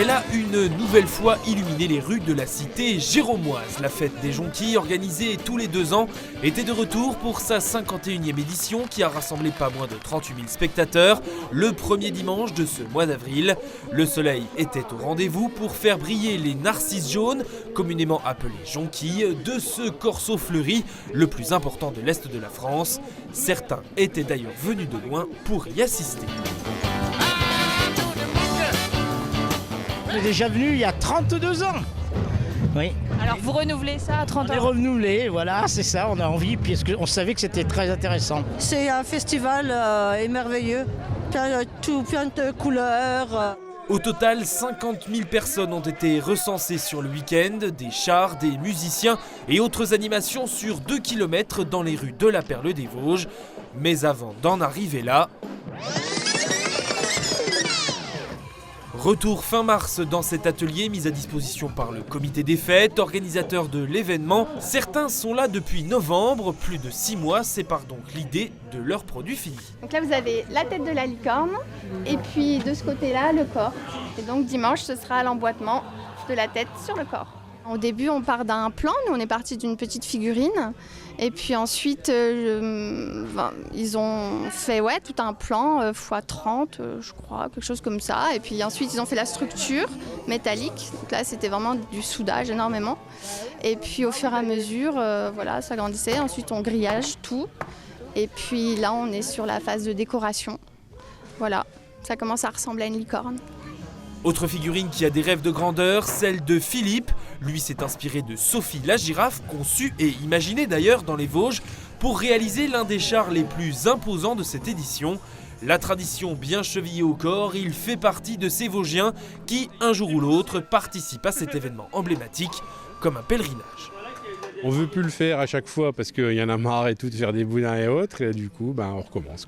Elle a une nouvelle fois illuminé les rues de la cité géromoise. La fête des jonquilles, organisée tous les 2 ans, était de retour pour sa 51e édition qui a rassemblé pas moins de 38 000 spectateurs le premier dimanche de ce mois d'avril. Le soleil était au rendez-vous pour faire briller les narcisses jaunes, communément appelés jonquilles, de ce corso fleuri, le plus important de l'Est de la France. Certains étaient d'ailleurs venus de loin pour y assister. On est déjà venu il y a 32 ans. Oui. Alors vous renouvelez ça à 30 On est ans? renouvelé, voilà, c'est ça, on a envie, puisqu'on savait que c'était très intéressant. C'est un festival merveilleux, plein de couleurs. Au total, 50 000 personnes ont été recensées sur le week-end, des chars, des musiciens et autres animations sur 2 km dans les rues de la Perle des Vosges. Mais avant d'en arriver là, retour fin mars dans cet atelier mis à disposition par le comité des fêtes, organisateur de l'événement. Certains sont là depuis novembre, plus de 6 mois séparent donc l'idée de leur produit fini. Donc là vous avez la tête de la licorne et puis de ce côté-là le corps. Et donc dimanche ce sera l'emboîtement de la tête sur le corps. Au début on part d'un plan, nous on est parti d'une petite figurine. Et puis ensuite, ils ont fait tout un plan x30, je crois, quelque chose comme ça. Et puis ensuite, ils ont fait la structure métallique. Donc là, c'était vraiment du soudage énormément. Et puis au fur et à mesure, ça grandissait. Ensuite, on grillage tout. Et puis là, on est sur la phase de décoration. Voilà, ça commence à ressembler à une licorne. Autre figurine qui a des rêves de grandeur, celle de Philippe. Lui s'est inspiré de Sophie la girafe, conçue et imaginée d'ailleurs dans les Vosges, pour réaliser l'un des chars les plus imposants de cette édition. La tradition bien chevillée au corps, il fait partie de ces Vosgiens qui, un jour ou l'autre, participent à cet événement emblématique comme un pèlerinage. On ne veut plus le faire à chaque fois parce qu'il y en a marre et tout de faire des boudins et autres, et du coup, on recommence.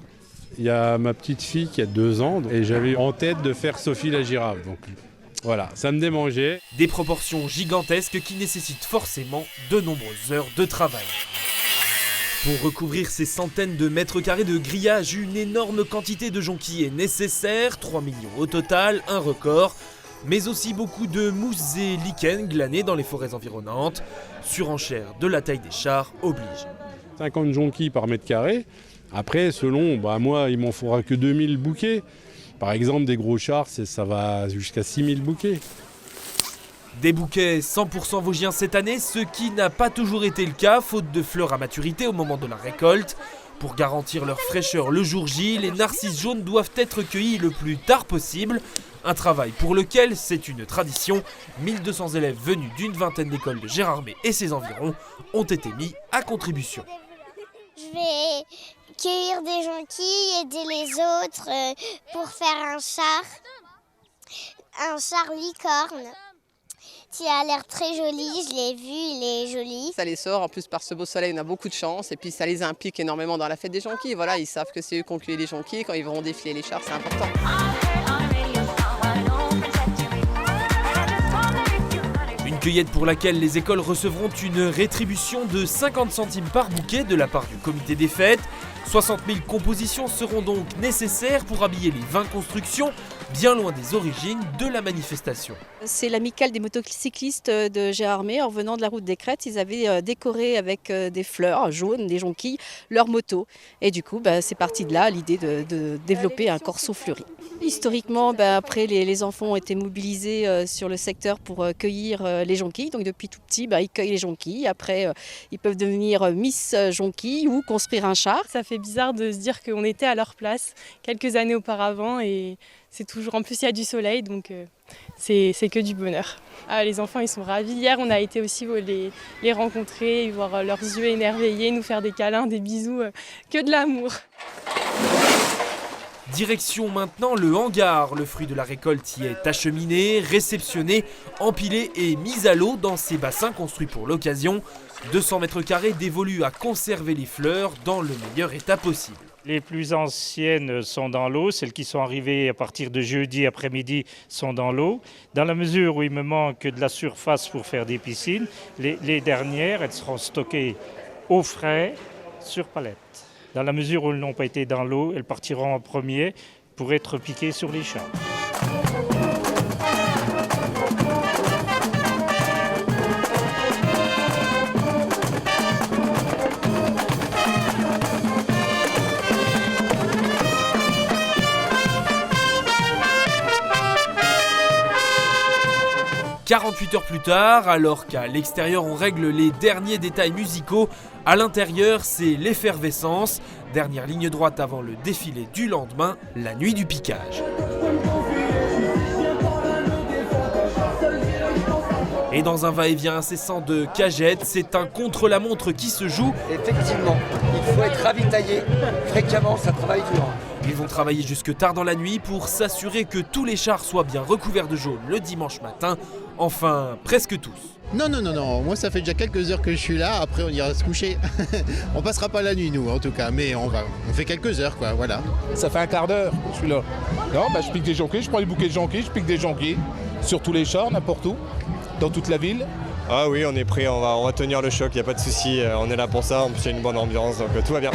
Il y a ma petite fille qui a 2 ans et j'avais en tête de faire Sophie la girafe. Donc voilà, ça me démangeait. Des proportions gigantesques qui nécessitent forcément de nombreuses heures de travail. Pour recouvrir ces centaines de mètres carrés de grillage, une énorme quantité de jonquilles est nécessaire, 3 millions au total, un record, mais aussi beaucoup de mousses et lichens glanés dans les forêts environnantes. Surenchère de la taille des chars oblige. 50 jonquilles par mètre carré. Après, selon, moi, il m'en faudra que 2000 bouquets. Par exemple, des gros chars, ça va jusqu'à 6000 bouquets. Des bouquets 100% vosgiens cette année, ce qui n'a pas toujours été le cas, faute de fleurs à maturité au moment de la récolte. Pour garantir leur fraîcheur le jour J, les narcisses jaunes doivent être cueillis le plus tard possible. Un travail pour lequel c'est une tradition. 1200 élèves venus d'une vingtaine d'écoles de Gérardmer et ses environs ont été mis à contribution. Je vais cueillir des jonquilles, aider les autres pour faire un char licorne qui a l'air très joli, je l'ai vu, il est joli. Ça les sort, en plus par ce beau soleil on a beaucoup de chance et puis ça les implique énormément dans la fête des jonquilles. Voilà, ils savent que c'est eux qui ont cueilli les jonquilles, quand ils vont défiler les chars, c'est important. Une cueillette pour laquelle les écoles recevront une rétribution de 50 centimes par bouquet de la part du comité des fêtes. 60 000 compositions seront donc nécessaires pour habiller les 20 constructions, bien loin des origines de la manifestation. C'est l'amicale des motocyclistes de Gérardmer. En venant de la route des Crêtes, ils avaient décoré avec des fleurs jaunes, des jonquilles, leur moto. Et du coup, c'est parti de là l'idée de développer un corso fleuri. Historiquement, après, les enfants ont été mobilisés sur le secteur pour cueillir les jonquilles. Donc depuis tout petit, ils cueillent les jonquilles. Après, ils peuvent devenir Miss Jonquille ou construire un char. Ça fait bizarre de se dire qu'on était à leur place quelques années auparavant et c'est toujours, en plus il y a du soleil, donc c'est que du bonheur. Les enfants ils sont ravis. Hier on a été aussi les rencontrer, voir leurs yeux émerveillés, nous faire des câlins, des bisous, que de l'amour. Direction maintenant le hangar. Le fruit de la récolte y est acheminé, réceptionné, empilé et mis à l'eau dans ces bassins construits pour l'occasion. 200 mètres carrés dévolus à conserver les fleurs dans le meilleur état possible. Les plus anciennes sont dans l'eau, celles qui sont arrivées à partir de jeudi après-midi sont dans l'eau. Dans la mesure où il me manque de la surface pour faire des piscines, les dernières elles seront stockées au frais sur palettes. Dans la mesure où elles n'ont pas été dans l'eau, elles partiront en premier pour être piquées sur les champs. 48 heures plus tard, alors qu'à l'extérieur on règle les derniers détails musicaux, à l'intérieur c'est l'effervescence. Dernière ligne droite avant le défilé du lendemain, la nuit du piquage. Et dans un va-et-vient incessant de cagettes, c'est un contre-la-montre qui se joue. Effectivement, il faut être ravitaillé fréquemment, ça travaille dur. Ils vont travailler jusque tard dans la nuit pour s'assurer que tous les chars soient bien recouverts de jaune le dimanche matin. Enfin, presque tous. Non, moi ça fait déjà quelques heures que je suis là, après on ira se coucher. On passera pas la nuit nous en tout cas, mais on fait quelques heures quoi, voilà. Ça fait un quart d'heure que je suis là. Non, je pique des jonquilles, je prends les bouquets de jonquilles, je pique des jonquilles sur tous les chars, n'importe où, dans toute la ville. Ah oui, on est prêt, on va tenir le choc, il n'y a pas de souci, on est là pour ça, en plus il y a une bonne ambiance, donc tout va bien.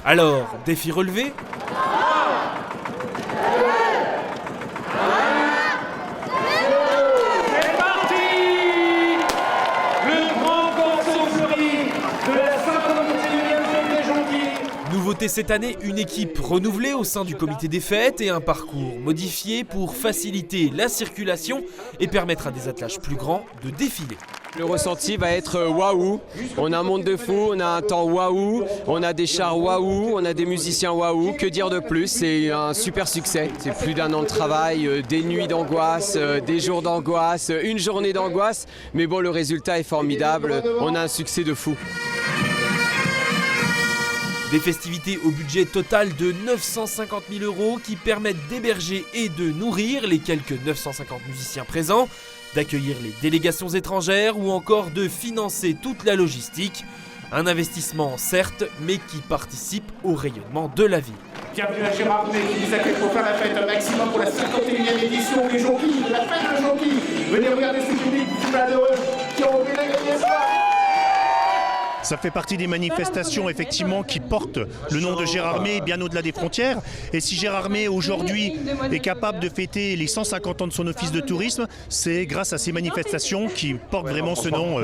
Alors, défi relevé ? C'est parti! Le grand corso fleuri de la 51e fête des jonquilles. Nouveauté cette année, une équipe renouvelée au sein du comité des fêtes et un parcours modifié pour faciliter la circulation et permettre à des attelages plus grands de défiler. Le ressenti va être waouh, on a un monde de fou, on a un temps waouh, on a des chars waouh, on a des musiciens waouh, que dire de plus, c'est un super succès. C'est plus d'un an de travail, des nuits d'angoisse, des jours d'angoisse, une journée d'angoisse, mais bon le résultat est formidable, on a un succès de fou. Des festivités au budget total de 950 000 € qui permettent d'héberger et de nourrir les quelques 950 musiciens présents, d'accueillir les délégations étrangères ou encore de financer toute la logistique. Un investissement certes, mais qui participe au rayonnement de la ville. Bienvenue à Gérardmer qui vous accueille pour faire la fête, un maximum pour la 51e édition des jonquilles, de la fête de jonquilles. Venez regarder ce public chaleureux qui ont gagné ça. Ça fait partie des manifestations effectivement qui portent le nom de Gérardmer bien au-delà des frontières. Et si Gérardmer aujourd'hui est capable de fêter les 150 ans de son office de tourisme, c'est grâce à ces manifestations qui portent vraiment ce nom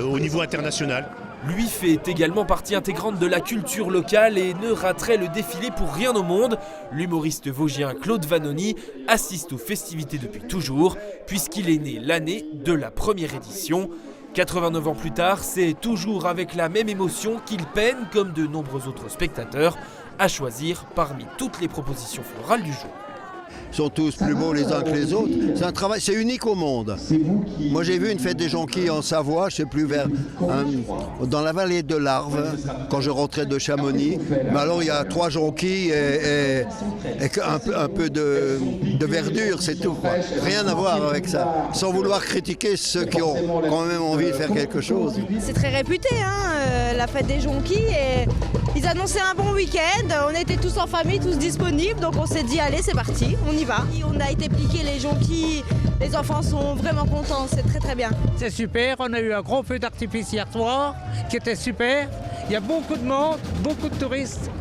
au niveau international. Lui fait également partie intégrante de la culture locale et ne raterait le défilé pour rien au monde. L'humoriste vosgien Claude Vanoni assiste aux festivités depuis toujours, puisqu'il est né l'année de la première édition. 89 ans plus tard, c'est toujours avec la même émotion qu'il peine, comme de nombreux autres spectateurs, à choisir parmi toutes les propositions florales du jour. Ils sont tous plus beaux les uns que les autres. C'est un travail, c'est unique au monde. Moi j'ai vu une fête des jonquilles en Savoie, je sais plus dans la vallée de l'Arve, quand je rentrais de Chamonix. Mais alors il y a 3 jonquilles et un peu de verdure, c'est tout, quoi. Rien à voir avec ça. Sans vouloir critiquer ceux qui ont quand même envie de faire quelque chose. C'est très réputé, la fête des jonquilles. Et ils annonçaient un bon week-end. On était tous en famille, tous disponibles. Donc on s'est dit allez, c'est parti, on y va. On a été piquer les jonquilles. Les enfants sont vraiment contents, c'est très très bien. C'est super, on a eu un gros feu d'artifice hier soir qui était super. Il y a beaucoup de monde, beaucoup de touristes.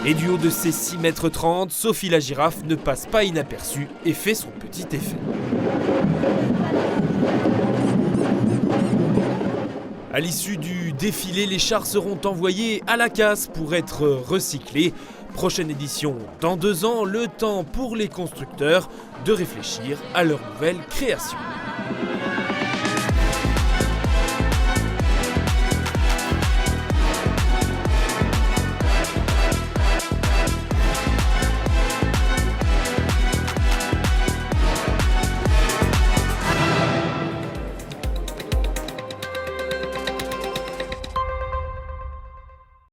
Et du haut de ses 6,30 m, Sophie la girafe ne passe pas inaperçue et fait son petit effet. À l'issue du défilé, les chars seront envoyés à la casse pour être recyclés. Prochaine édition dans 2 ans, le temps pour les constructeurs de réfléchir à leur nouvelle création.